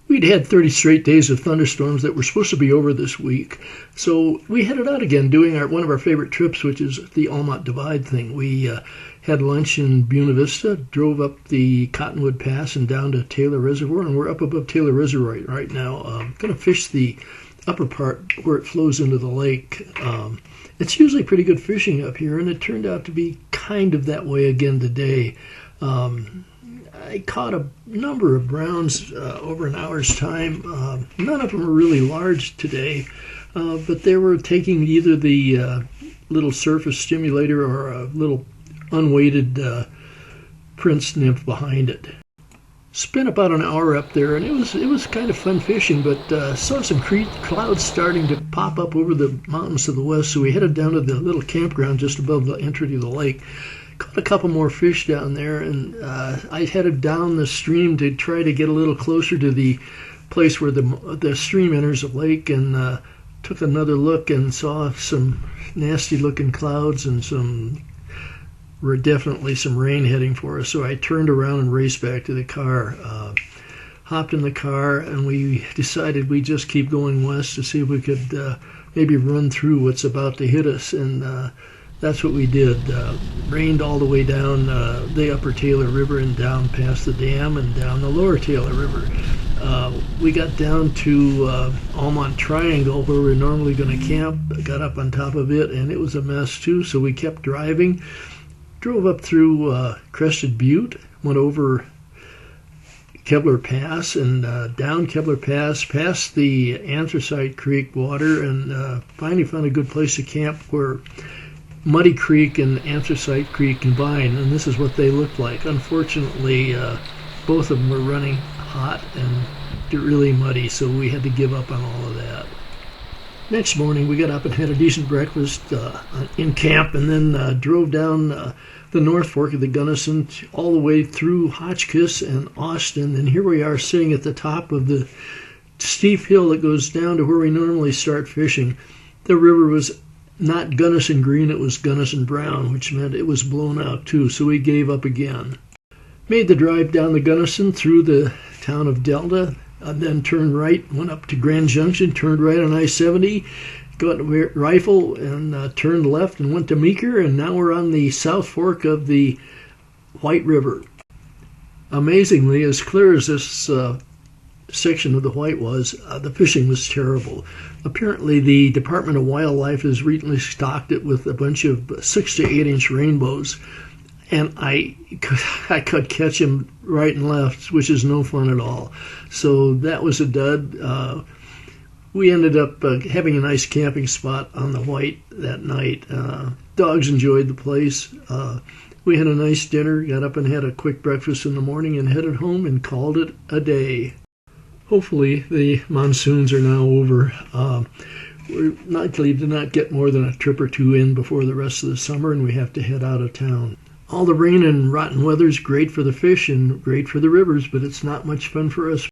We'd had 30 straight days of thunderstorms that were supposed to be over this week. So we headed out again doing one of our favorite trips, which is the Almont Divide thing. We had lunch in Buena Vista, drove up the Cottonwood Pass and down to Taylor Reservoir, and we're up above Taylor Reservoir right now. Going to fish the upper part where it flows into the lake. It's usually pretty good fishing up here, and it turned out to be kind of that way again today. I caught a number of browns over an hour's time. None of them were really large today, but they were taking either the little surface stimulator or a little unweighted prince nymph behind it. Spent about an hour up there, and it was kind of fun fishing, but saw some clouds starting to pop up over the mountains to the west, so we headed down to the little campground just above the entry to the lake. Caught a couple more fish down there, and I headed down the stream to try to get a little closer to the place where the stream enters the lake, and took another look and saw some nasty-looking clouds and were definitely some rain heading for us. So I turned around and raced back to the car. Hopped in the car, and we decided we'd just keep going west to see if we could maybe run through what's about to hit us, and that's what we did. Rained all the way down the upper Taylor River and down past the dam and down the lower Taylor River. We got down to Almont Triangle, where we're normally going to camp. Got up on top of it, and it was a mess too, so we kept driving. Drove up through Crested Butte, went over Kebler Pass and down Kebler Pass, past the Anthracite Creek water, and finally found a good place to camp where Muddy Creek and Anthracite Creek combine, and this is what they look like. Unfortunately, both of them were running hot and really muddy, so we had to give up on all of that. Next morning, we got up and had a decent breakfast in camp, and then drove down the North Fork of the Gunnison all the way through Hotchkiss and Austin, and here we are sitting at the top of the steep hill that goes down to where we normally start fishing. The river was not Gunnison green, it was Gunnison brown, which meant it was blown out too, so we gave up again. Made the drive down the Gunnison through the town of Delta, then turned right, went up to Grand Junction, turned right on I-70, got a rifle, and turned left and went to Meeker, and now we're on the South Fork of the White River. Amazingly, as clear as this section of the White was, the fishing was terrible. Apparently, the Department of Wildlife has recently stocked it with a bunch of 6 to 8 inch rainbows, and I could catch them right and left, which is no fun at all. So that was a dud. We ended up having a nice camping spot on the White that night. Dogs enjoyed the place. We had a nice dinner, got up and had a quick breakfast in the morning, and headed home and called it a day. Hopefully the monsoons are now over. We're likely to not get more than a trip or two in before the rest of the summer, and we have to head out of town. All the rain and rotten weather is great for the fish and great for the rivers, but it's not much fun for us